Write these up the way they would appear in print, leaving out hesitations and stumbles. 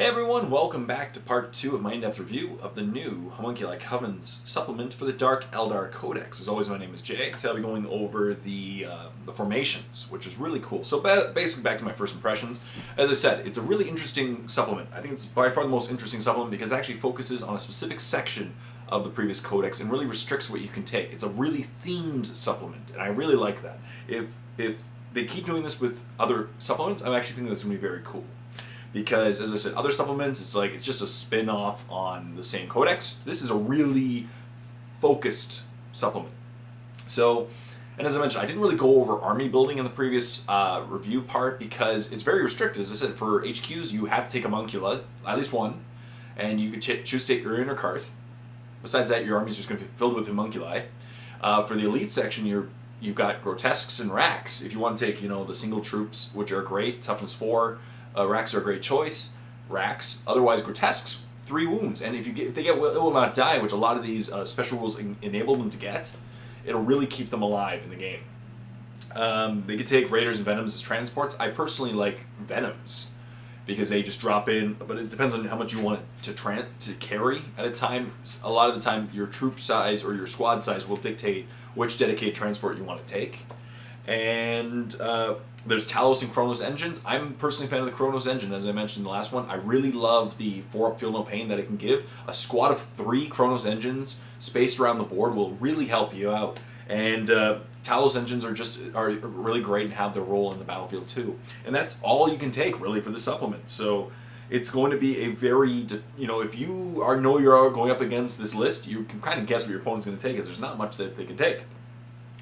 Hey everyone, welcome back to part 2 of my in-depth review of the new Haemonculus Covens supplement for the Dark Eldar Codex. As always, my name is Jay. Today I'll be going over the formations, which is really cool. So basically back to my first impressions. As I said, it's a really interesting supplement. I think it's by far the most interesting supplement because it actually focuses on a specific section of the previous codex and really restricts what you can take. It's a really themed supplement, and I really like that. If they keep doing this with other supplements, I actually think that's going to be very cool. Because, as I said, other supplements, it's just a spin-off on the same codex. This is a really focused supplement. So, and as I mentioned, I didn't really go over army building in the previous review part because it's very restricted. As I said, for HQs, you have to take Haemonculus, at least one, and you could choose to take Urian or Karth. Besides that, your army is just going to be filled with Haemonculi. For the elite section, you've got Grotesques and Racks. If you want to take, the single troops, which are great, toughness 4, Racks are a great choice. Racks, otherwise Grotesques, 3 wounds. And if they get will not die, which a lot of these special rules enable them to get, it'll really keep them alive in the game. They could take Raiders and Venoms as transports. I personally like Venoms because they just drop in, but it depends on how much you want it to carry at a time. A lot of the time, your troop size or your squad size will dictate which dedicated transport you want to take. And there's Talos and Chronos engines. I'm personally a fan of the Chronos engine, as I mentioned in the last one. I really love the 4-up Feel No Pain that it can give. A squad of 3 Chronos engines spaced around the board will really help you out. And Talos engines are really great and have their role in the battlefield too. And that's all you can take really for the supplement. So it's going to be a very, if you know you're going up against this list, you can kind of guess what your opponent's going to take, because there's not much that they can take.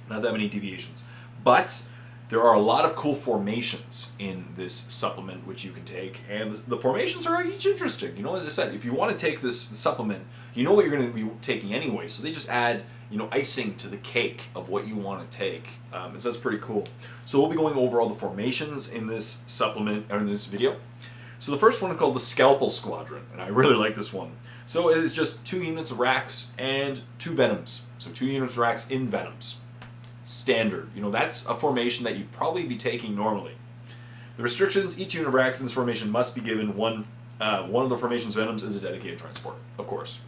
Not that many deviations. But there are a lot of cool formations in this supplement which you can take, and the formations are each interesting. As I said, if you want to take this supplement, you know what you're going to be taking anyway, so they just add, icing to the cake of what you want to take, and so that's pretty cool. So we'll be going over all the formations in this supplement, or in this video. So the first one is called the Scalpel Squadron, and I really like this one. So it is just 2 units of Racks and 2 Venoms. So 2 units of Racks in Venoms. Standard. That's a formation that you'd probably be taking normally. The restrictions: each unit of Racks in this formation must be given one of the formation's Venoms as a dedicated transport, of course.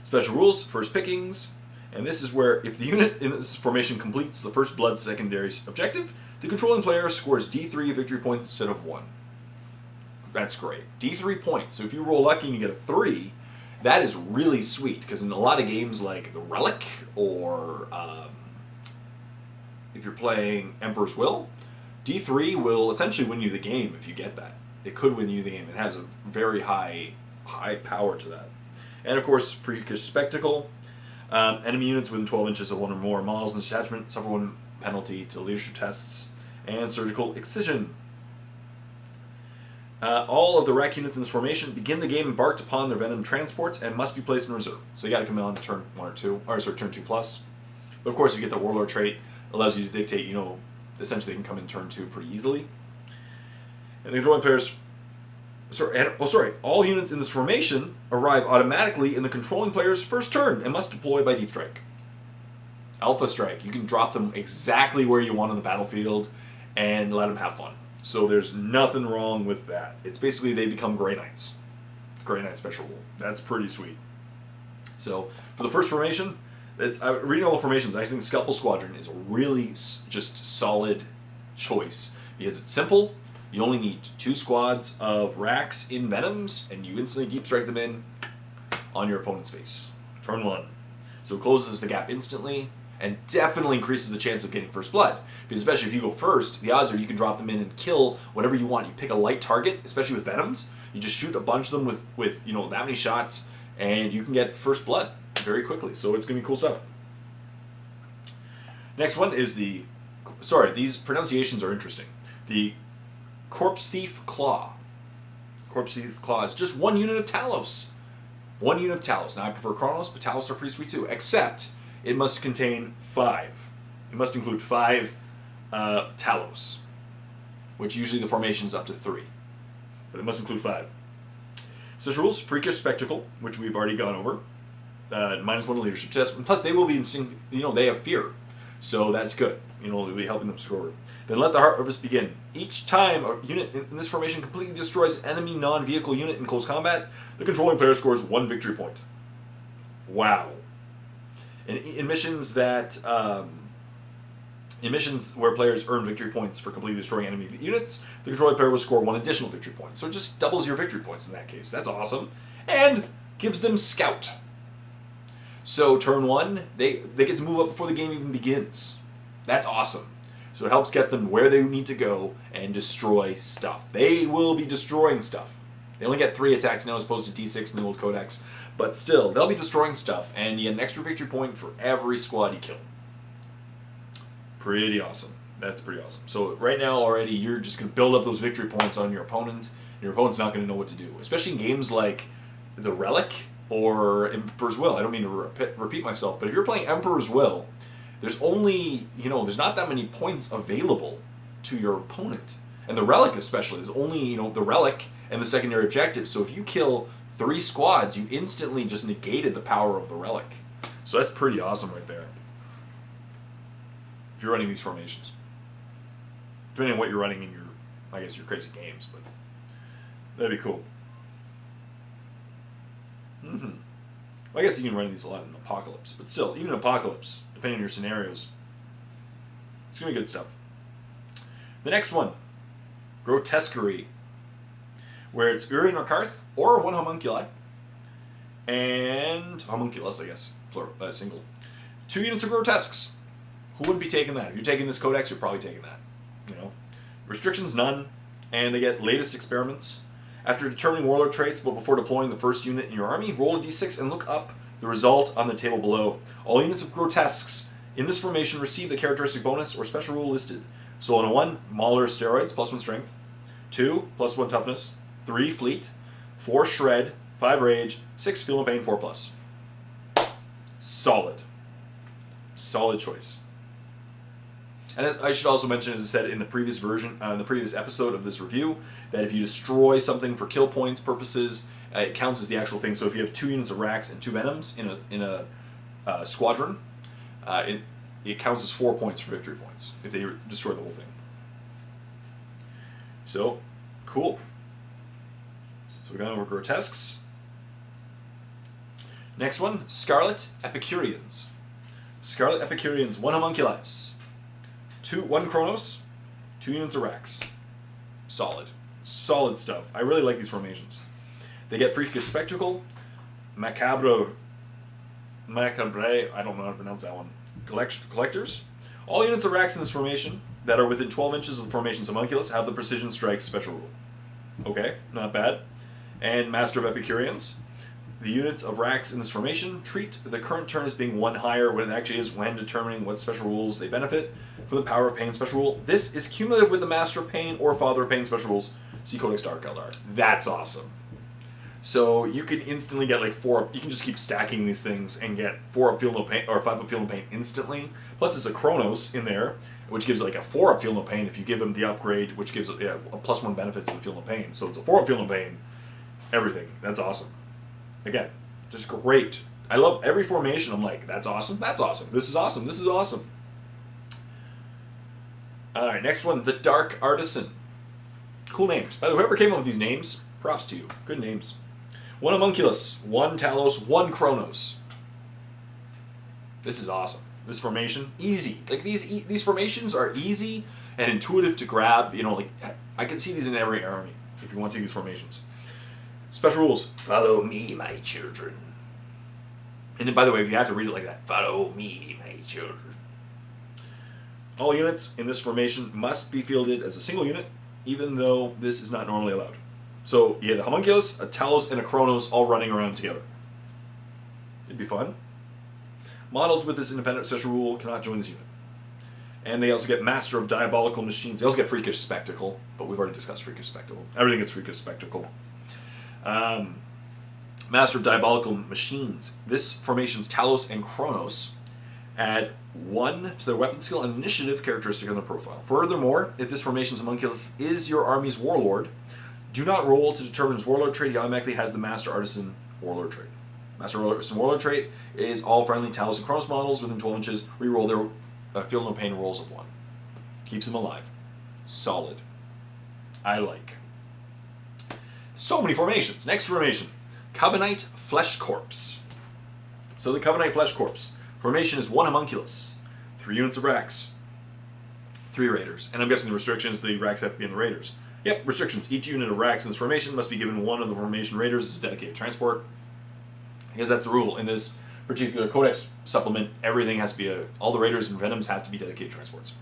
Special rules: first pickings, and this is where if the unit in this formation completes the first blood secondary objective, the controlling player scores D3 victory points instead of 1. That's great. D3 points. So if you roll lucky and you get a 3, that is really sweet, because in a lot of games like the Relic or if you're playing Emperor's Will, D3 will essentially win you the game if you get that. It could win you the game. It has a very high power to that. And of course, Freakish Spectacle. Enemy units within 12 inches of 1 or more models in the detachment suffer 1 penalty to leadership tests. And Surgical Excision. All of the Rack units in this formation begin the game embarked upon their Venom transports and must be placed in reserve. So you got to come on turn 1 or 2, or sorry, turn 2 plus. But of course, you get the Warlord trait. Allows you to dictate, essentially they can come in turn 2 pretty easily. And the controlling players, all units in this formation arrive automatically in the controlling player's first turn and must deploy by Deep Strike. Alpha Strike, you can drop them exactly where you want on the battlefield and let them have fun. So there's nothing wrong with that. It's basically they become Grey Knights. Grey Knight special rule. That's pretty sweet. So for the first formation, reading all the formations, I think Scalpel Squadron is a really just solid choice because it's simple. You only need 2 squads of Racks in Venoms, and you instantly Deep Strike them in on your opponent's face. Turn 1. So it closes the gap instantly, and definitely increases the chance of getting first blood. Because especially if you go first, the odds are you can drop them in and kill whatever you want. You pick a light target, especially with Venoms. You just shoot a bunch of them with that many shots, and you can get first blood very quickly. So it's going to be cool stuff. Next one is these pronunciations are interesting. The Corpse Thief Claw. Corpse Thief Claw is just 1 unit of Talos. 1 unit of Talos. Now I prefer Chronos, but Talos are pretty sweet too, except it must contain 5. It must include 5 Talos, which usually the formation is up to 3. But it must include 5. Special rules: Freakish Spectacle, which we've already gone over. -1 to leadership test. And plus, they will be they have fear. So that's good. It'll be helping them score. Then let the Heart Harvest begin. Each time a unit in this formation completely destroys an enemy non-vehicle unit in close combat, the controlling player scores 1 victory point. Wow. In missions where players earn victory points for completely destroying enemy units, the controlling player will score 1 additional victory point. So it just doubles your victory points in that case. That's awesome. And gives them Scout. So turn 1, they get to move up before the game even begins. That's awesome. So it helps get them where they need to go and destroy stuff. They will be destroying stuff. They only get 3 attacks now as opposed to D6 in the old codex. But still, they'll be destroying stuff, and you get an extra victory point for every squad you kill. Pretty awesome. That's pretty awesome. So right now already, you're just going to build up those victory points on your opponent, and your opponent's not going to know what to do. Especially in games like the Relic or Emperor's Will. I don't mean to repeat myself, but if you're playing Emperor's Will, there's only, there's not that many points available to your opponent. And the Relic especially, there's only, the Relic and the secondary objectives. So if you kill 3 squads, you instantly just negated the power of the Relic. So that's pretty awesome right there. If you're running these formations. Depending on what you're running in your crazy games, but that'd be cool. Well, I guess you can run these a lot in Apocalypse, but still, even in Apocalypse, depending on your scenarios, it's going to be good stuff. The next one, Grotesquerie, where it's Urian or Karth, or 1 Homunculi, and Homunculus, I guess, plural, single. 2 units of Grotesques. Who wouldn't be taking that? If you're taking this codex, you're probably taking that. Restrictions, none, and they get latest experiments. After determining warlord traits, but before deploying the first unit in your army, roll a d6 and look up the result on the table below. All units of Grotesques in this formation receive the characteristic bonus or special rule listed. So on a 1, Mauler Steroids, +1 strength. 2, +1 toughness. 3, fleet. 4, shred. 5, rage. 6, feel no pain, 4+. Solid. Solid choice. And I should also mention, as I said in the previous version, the previous episode of this review, that if you destroy something for kill points purposes, it counts as the actual thing. So if you have 2 units of Rax and 2 Venoms in a squadron, it counts as 4 points for victory points if they destroy the whole thing. So, cool. So we got over Grotesques. Next one, Scarlet Epicureans. Scarlet Epicureans, 1 Homunculus. 1 Chronos, 2 units of Rax. Solid. Solid stuff. I really like these formations. They get Freakish Spectacle, Macabre, I don't know how to pronounce that one, Collectors. All units of Rax in this formation that are within 12 inches of the formation's Homunculus have the Precision Strike special rule. Okay, not bad. And Master of Epicureans. The units of Rax in this formation treat the current turn as being 1 higher when it actually is when determining what special rules they benefit from the Power of Pain special rule. This is cumulative with the Master of Pain or Father of Pain special rules. See Codex Dark Eldar. That's awesome. So you can instantly get like 4 up. You can just keep stacking these things and get 4 up Feel No Pain or 5 up Feel No Pain instantly. Plus it's a Chronos in there, which gives like a 4 up Feel No Pain if you give them the upgrade, which gives a +1 benefit to the Feel No Pain. So it's a 4 up Feel No Pain. Everything. That's awesome. Again, just great. I love every formation. I'm like, that's awesome, that's awesome, this is awesome, this is awesome. Alright, next one, the Dark Artisan. Cool names. By the way, whoever came up with these names, props to you. Good names. 1 Homunculus, 1 Talos, 1 Chronos. This is awesome. This formation, easy. Like these formations are easy and intuitive to grab. Like I can see these in every army if you want to see these formations. Special rules. Follow me, my children. And then, by the way, if you have to read it like that, follow me, my children. All units in this formation must be fielded as a single unit, even though this is not normally allowed. So you have a Homunculus, a Talos, and a Chronos all running around together. It'd be fun. Models with this independent special rule cannot join this unit. And they also get Master of Diabolical Machines. They also get Freakish Spectacle, but we've already discussed Freakish Spectacle. Everything gets Freakish Spectacle. Master of Diabolical Machines. This formation's Talos and Chronos add 1 to their weapon skill and initiative characteristic on their profile. Furthermore, if this formation's Homunculus is your army's warlord, do not roll to determine his warlord trait. He automatically has the Master Artisan warlord trait. Master Artisan warlord trait is all friendly Talos and Chronos models within 12 inches. Reroll their feel no pain rolls of 1. Keeps him alive. Solid. I like. So many formations. Next formation. Covenite Flesh Corpse. So the Covenite Flesh Corpse. Formation is 1 Haemonculus. 3 units of Rax. 3 Raiders. And I'm guessing the restrictions, the Rax have to be in the Raiders. Yep, restrictions. Each unit of Rax in this formation must be given 1 of the formation Raiders as dedicated transport. Because that's the rule. In this particular Codex supplement, everything has to be all the Raiders and Venoms have to be dedicated transports.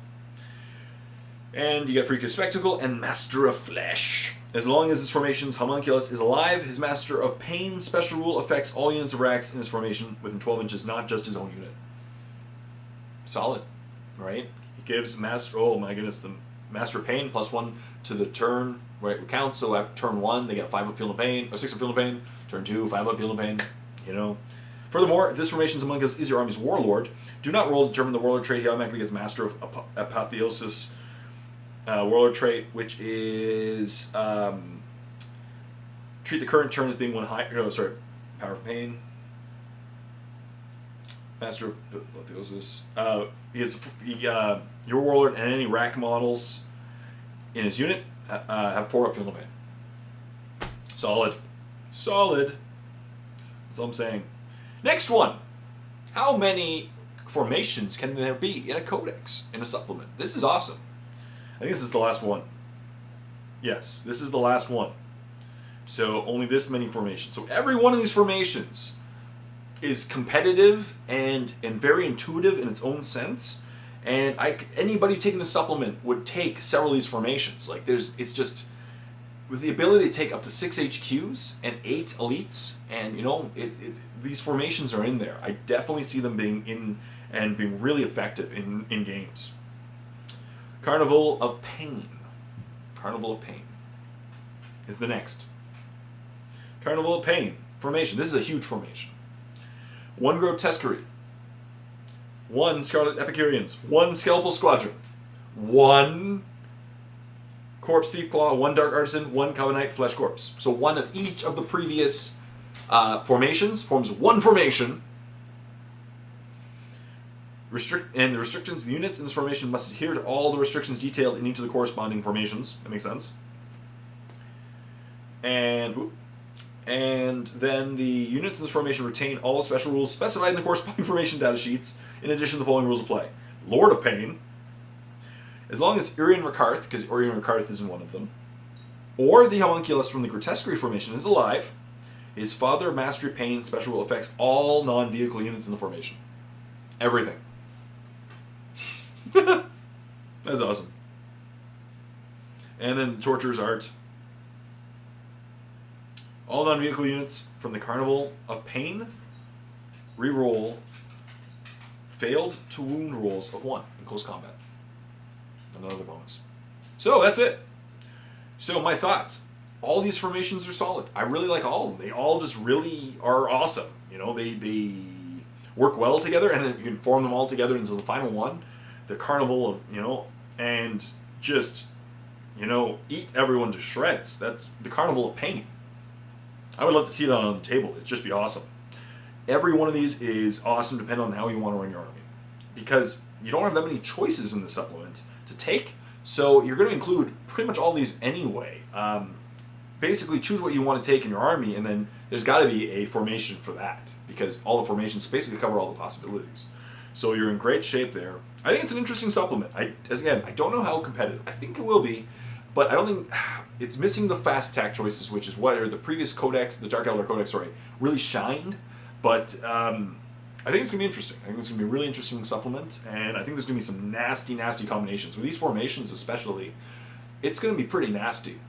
And you get Freakish Spectacle and Master of Flesh. As long as this formation's Haemonculus is alive, his Master of Pain special rule affects all units of Rax in his formation within 12 inches, not just his own unit. Solid, right? He gives the Master of Pain +1 to the turn, right, it counts. So at turn 1, they get 5 up Feel No Pain, or 6 up Feel No Pain. Turn 2, 5 up Feel No Pain, you know. Furthermore, if this formation's Haemonculus is your army's Warlord, do not roll to determine the Warlord trait. He automatically gets Master of Apotheosis Warlord trait, which is treat the current turn as being 1 higher. No, sorry, Power of Pain. Master of Apotheosis. Your Warlord and any rack models in his unit have 4 up Feel No Pain. Solid. Solid. That's all I'm saying. Next one. How many formations can there be in a codex, in a supplement? This is awesome. I think this is the last one. Yes, this is the last one. So only this many formations. So every one of these formations is competitive and very intuitive in its own sense. And anybody taking the supplement would take several of these formations. Like it's just with the ability to take up to 6 HQs and 8 elites, and you know, these formations are in there. I definitely see them being in and being really effective in games. Carnival of Pain. Carnival of Pain is the next. Carnival of Pain formation. This is a huge formation. 1 Grotesquerie, 1 Scarlet Epicureans, 1 Scalpel Squadron, 1 Corpse Thief Claw, 1 Dark Artisan, 1 Covenite Flesh Corpse. So 1 of each of the previous formations forms 1 formation. And the restrictions, the units in this formation must adhere to all the restrictions detailed in each of the corresponding formations. That makes sense. And then the units in this formation retain all special rules specified in the corresponding formation data sheets. In addition, the following rules apply. Lord of Pain, as long as Urian Rakarth, because Urian Rakarth is in one of them, or the Haemonculus from the Grotesquerie formation is alive, his Father Mastery Pain special rule affects all non-vehicle units in the formation. Everything. That's awesome. And then Torture's Art. All non-vehicle units from the Carnival of Pain reroll failed to wound rolls of 1 in close combat. Another bonus. So that's it. So my thoughts. All these formations are solid. I really like all of them. They all just really are awesome. You know, they work well together, and then you can form them all together into the final one. The Carnival of, you know, and just, you know, eat everyone to shreds. That's the Carnival of Pain. I would love to see that on the table. It'd just be awesome. Every one of these is awesome depending on how you want to run your army. Because you don't have that many choices in the supplement to take, so you're going to include pretty much all these anyway. Basically, choose what you want to take in your army, and then there's got to be a formation for that, because all the formations basically cover all the possibilities. So you're in great shape there. I think it's an interesting supplement. I don't know how competitive. I think it will be, but I don't think it's missing the fast attack choices, which is what the previous codex, the Dark Eldar Codex, really shined. But I think it's going to be interesting. I think it's going to be a really interesting supplement, and I think there's going to be some nasty, nasty combinations. With these formations especially, it's going to be pretty nasty.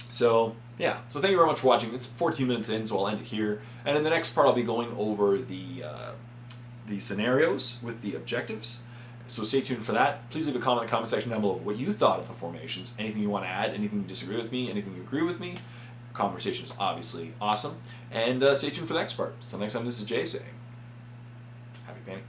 So, yeah. So thank you very much for watching. It's 14 minutes in, so I'll end it here. And in the next part, I'll be going over the scenarios with the objectives. So stay tuned for that. Please leave a comment in the comment section down below what you thought of the formations. Anything you want to add, anything you disagree with me, anything you agree with me. Conversation is obviously awesome. And stay tuned for the next part. Until next time, this is Jay saying, happy painting.